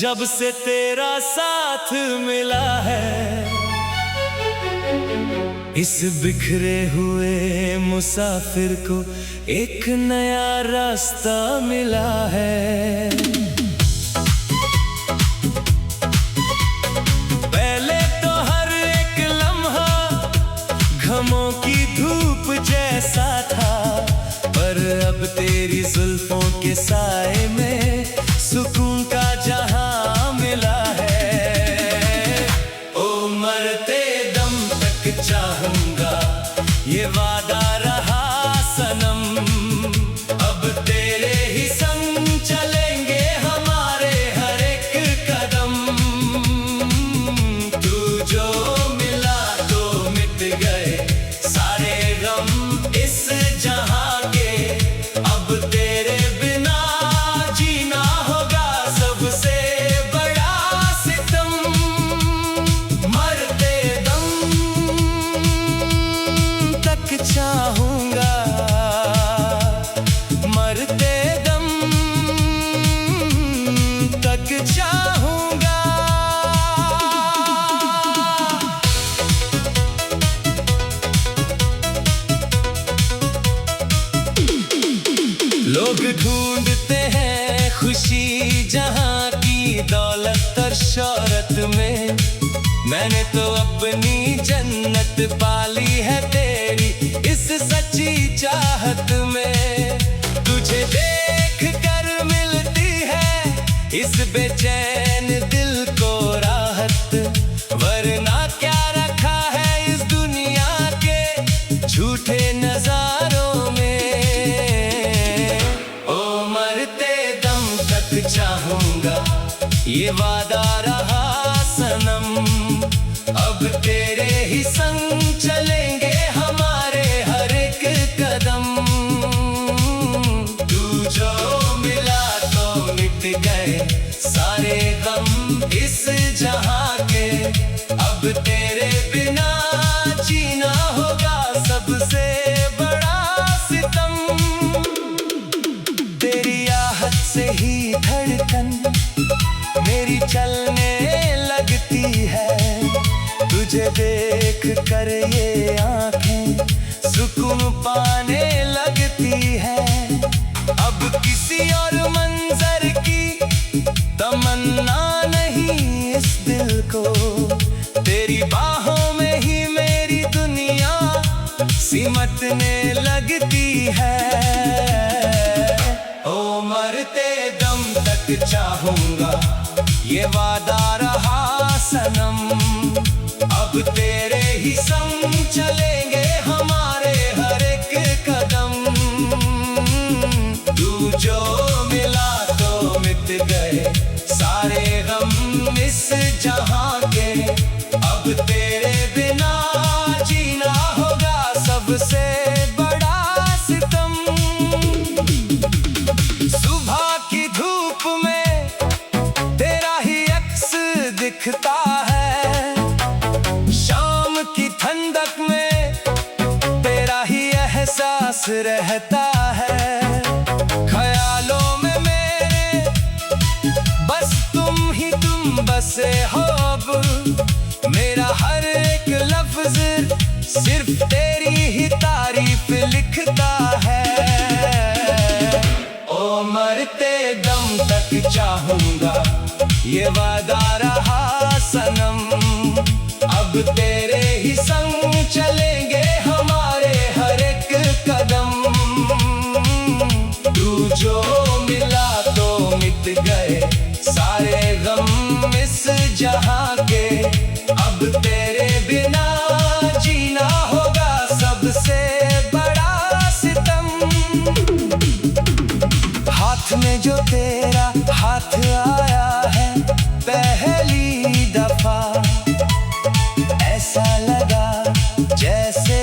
जब से तेरा साथ मिला है, इस बिखरे हुए मुसाफिर को एक नया रास्ता मिला है। पहले तो हर एक लम्हा घमों की धूप जैसा था, पर अब तेरी जुल्फों के साए में सुकून का जहां मिला है। ओ मरते दम तक चाहूंगा, ये वादा रहा सनम। अब तेरे ही संग चलेंगे हमारे हर एक कदम। तू जो मिला तो मिट गए सारे गम इस जहां के। अब तेरे बिना जीना होगा सबसे बड़ा सितम। मरते दम तक चाहूंगा, मरते दम तक चाहूंगा। लोग ढूंढते हैं खुशी जहां की दौलत और शोहरत में, मैंने तो अपनी जन्नत पाली है तेरी इस सच्ची चाहत में। तुझे देख कर मिलती है इस बेचैन दिल को राहत, वरना क्या रखा है इस दुनिया के झूठे नजारों में। ओ मरते दम तक चाहूंगा, ये वादा रहा सनम। अब तेरे ही संग चलेंगे हमारे हर एक कदम। तू जो मिला तो मिट गए सारे गम इस जहां के। अब तेरे बिना जीना होगा सबसे बड़ा सितम। तेरी आहट से ही धड़कन मेरी चलने लगती है, तुझे देख कर ये आंखें सुकून पाने लगती है। अब किसी और मंजर की तमन्ना नहीं इस दिल को, तेरी बाहों में ही मेरी दुनिया सिमटने लगती है। ओ मरते दम तक चाहूंगा, ये वादा रहा सनम। अब तेरे ही संग चलेंगे हमारे हर एक कदम। तू जो मिला तो मिट गए सारे गम इस जहां के। अब तेरे बिना जीना होगा सबसे बड़ा सितम। सुबह की धूप में तेरा ही अक्स दिखता है, शाम की ठंडक में तेरा ही एहसास रहता है। ख्यालों में मेरे बस तुम बसे हो। अब मेरा हर एक लफ्ज सिर्फ तेरी ही तारीफ लिखता है। ओ मरते दम तक चाहूंगा, ये वादा रहा सनम। अब तेरे ही संग चलेंगे हमारे हर एक कदम। तू जो मिला तो मिट गए सारे गम इस जहां के। अब तेरे बिना जीना होगा सबसे बड़ा सितम। हाथ में जो तेरा हाथ आया है पहली दफा, ऐसा लगा जैसे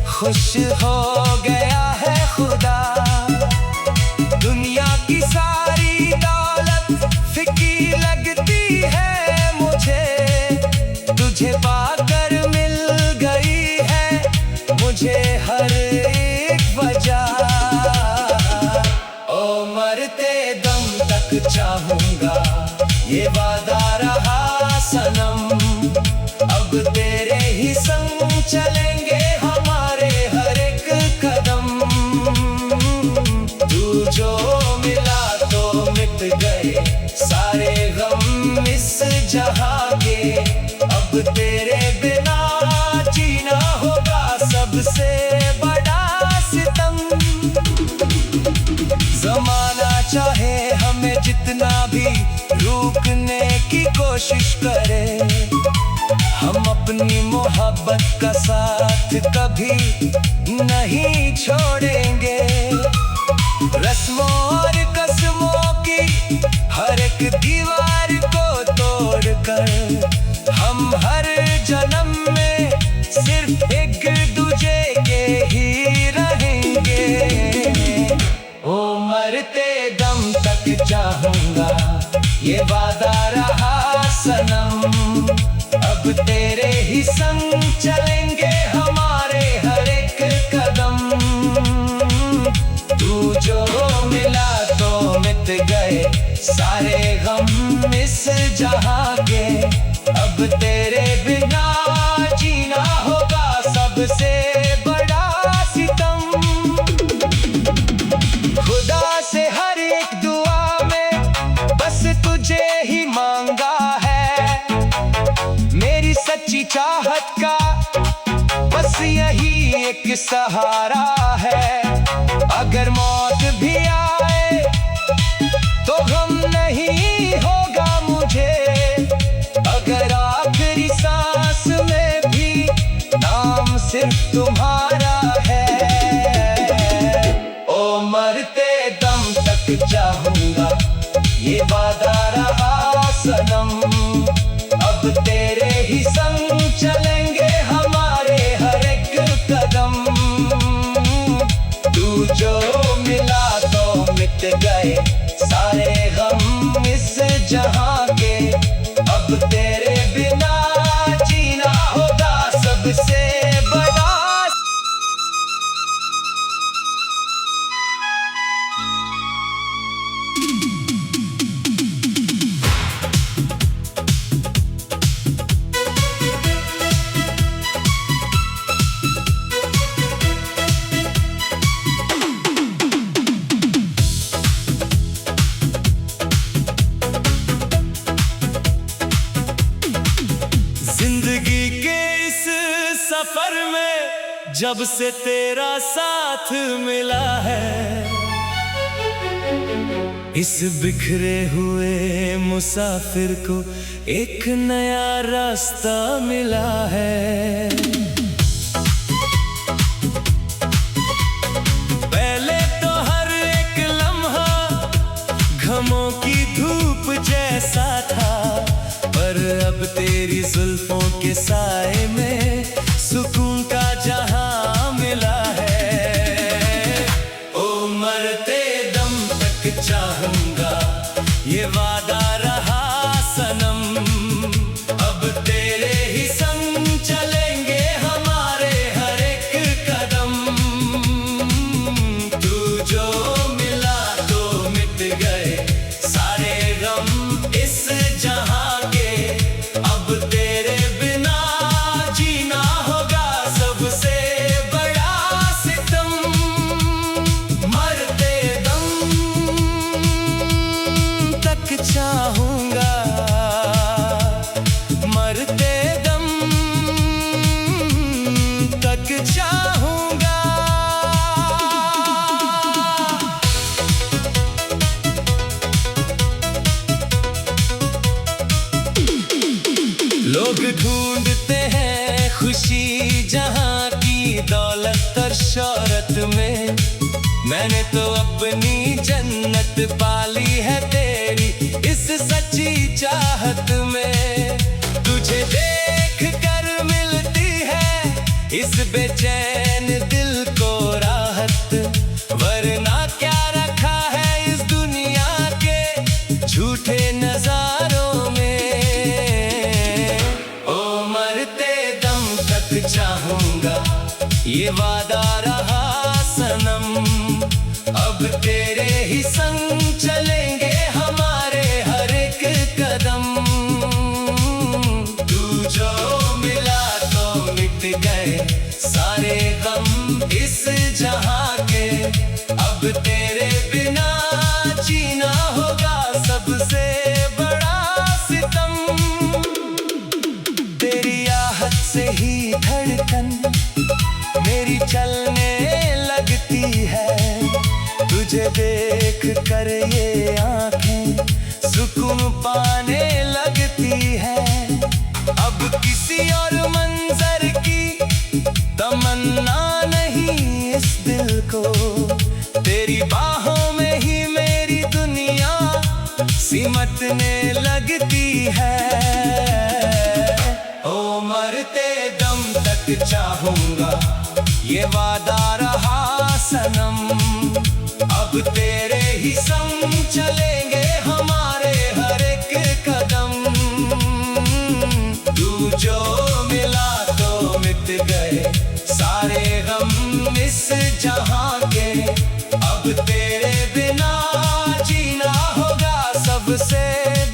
खुश हो गया है खुदा। दुनिया की सारी दौलत फीकी लगती है मुझे, मोहब्बत का साथ कभी नहीं छोड़ेंगे। रस्मों और कसमों की हर एक दीवार को तोड़कर हम हर जन्म में सिर्फ एक दूजे के ही रहेंगे। ओ मरते दम तक चाहूंगा ये वादा रहा सनम, अब तेरे ही संग चलेंगे हमारे हर एक कदम। तू जो मिला तो मिट गए सारे गम इस जहां के, अब तेरे बिना जीना होगा सबसे बड़ा सितम। खुदा से हर एक दुआ में बस तुझे ही मांगा है, मेरी सच्ची चाहत का बस यही एक सहारा है। अगर मौत भी आए तो गम नहीं होगा मुझे, अगर आखिरी सांस में भी नाम सिर्फ तुम्हारा है। ओ मरते दम तक चाहूंगा ये वादा रहा सनम, अब तेरे ही संग चलेंगे हमारे हर एक कदम। तू जो मिला तो मिट गए सारे गम इस जहां के, अब तेरे बिना जीना होगा सबसे बड़ा। जिंदगी के इस सफर में जब से तेरा साथ मिला है, इस बिखरे हुए मुसाफिर को एक नया रास्ता मिला है। पहले तो हर एक लम्हा गमों की धूप जैसा था, पर अब तेरी जुल्फों के साए में सुकून का जहां मिला है। ओ मरते दम तक चाहूंगा ये वादा रहा सनम, अब तेरे ही संग चलेंगे हमारे हर एक कदम। तू जो मिला तो मिट गए सारे गम इस जहां के, अब तेरे बिना जीना होगा सबसे बड़ा सितम। मरते दम तक चाहूंगा, मरते दम तक चाहूंगा। लोग ढूंढते हैं खुशी जहां की दौलत और शोहरत में, मैंने तो अपनी जन्नत पाली है तेरी इस सच्ची चाहत में। तुझे देख कर मिलती है इस बेचैन दिल को राहत, वरना क्या रखा है इस दुनिया के झूठे नजारों में। ओ मरते दम तक चाहूंगा ये वादा रहा सनम, अब तेरे ही संग चलेंगे हमारे हर एक कदम। तू जो मिला तो मिट गए सारे गम इस जहां के, अब तेरे बिना जीना होगा सबसे बड़ा सितम। तेरी आहट से ही धड़कन मेरी चलने लगती है, तुझे देख कर ये आंखें सुकून पाने लगती है। अब किसी और मंजर की को। तेरी बाहों में ही मेरी दुनिया सिमटने लगती है। ओ मरते दम तक चाहूंगा, ये वादा रहा सनम। अब तेरे ही संग चलेंगे हमारे हर एक कदम। तू जो मिला तो मिट गए सारे गम इस जहां के। अब तेरे बिना जीना होगा सबसे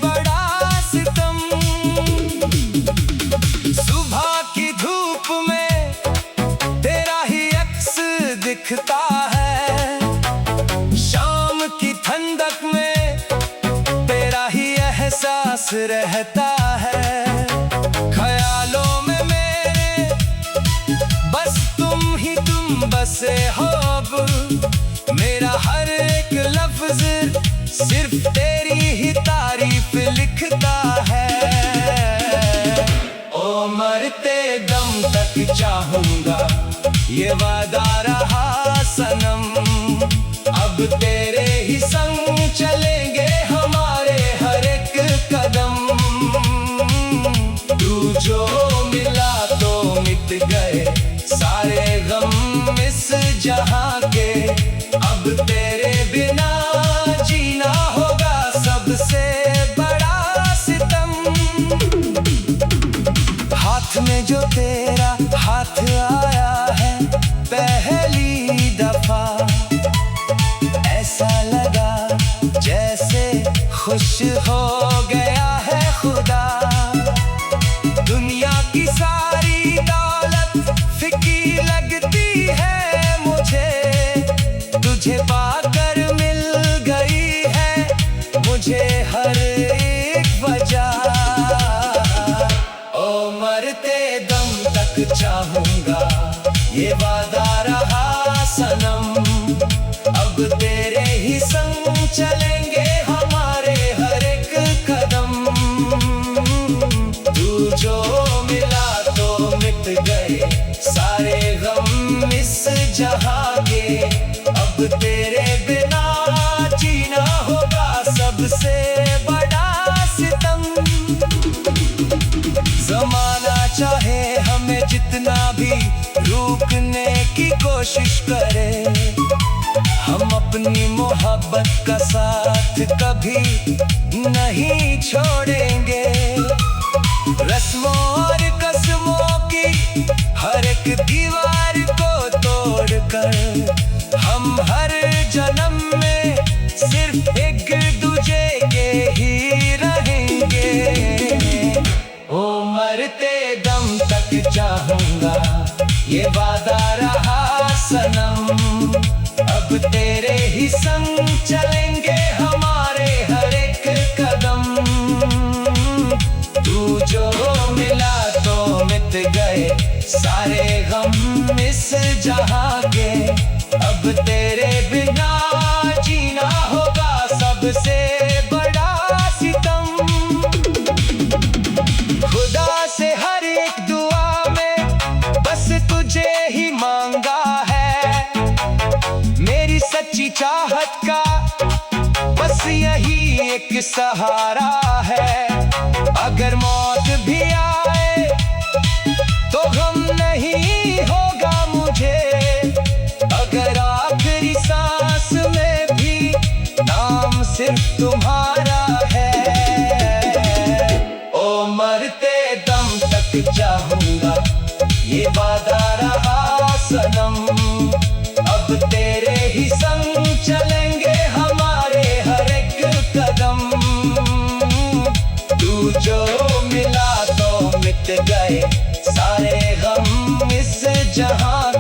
बड़ा सितम। सुबह की धूप में तेरा ही अक्स दिखता है, शाम की ठंडक में तेरा ही एहसास रहता है। ख्यालों में मेरे बस तुम बसे हो। अब मेरा हर एक लफ्ज सिर्फ तेरी ही तारीफ लिखता है। ओ मरते दम तक चाहूंगा, ये वादा रहा सनम। अब तेरे ही संग चलेंगे हमारे हर एक कदम। तू जो मिला तो मिट गए सारे गम इस जहां के। अब तेरे बिना जीना होगा सबसे बड़ा सितम। हाथ में जो तेरा हाथ आया है पहली दफा, ऐसा लगा जैसे खुश हो गया है खुदा। दुनिया की सारी दौलत फीकी लगती है मुझे, तुझे पाकर मिल गई है मुझे हर एक वजह। ओ मरते दम तक चाहूंगा, ये वादा रहा सनम। अब तेरे ही संग चलेंगे हमारे हर एक कदम। तू जो मिला तो मिट गए सारे गम इस जहां के। अब तेरे बिना जीना होगा सबसे बड़ा सितम। जमाना चाहे हमें जितना भी रोकने की कोशिश करे, हम अपनी मोहब्बत का साथ कभी नहीं छोड़ेंगे। रस्मों और कसमों की हर एक दीवार को तोड़कर हम हर जन्म में सिर्फ एक दूजे के ही रहेंगे। ओ मरते दम तक चाहूंगा, ये वादा रहा सनम। अब तेरे ही संग चलेंगे हमारे हर एक कदम। तू जो मिला तो मिट गए सारे गम इस जहां के। अब तेरे बिना जीना होगा सबसे बड़ा सितम। खुदा से हर एक दुआ में बस तुझे ही मांगा है। मेरी सच्ची चाहत का बस यही एक सहारा है। अगर मौत भी आए तो गम नहीं होगा मुझे। अगर आखिरी सांस में भी नाम सिर्फ तुम्हारा है। ओ मरते दम तक चाहूंगा, ये वादा रहा सनम। अब तेरे ही संग चलेंगे हमारे हर एक कदम। तू जो मिला तो मिट गए सारे गम इस जहां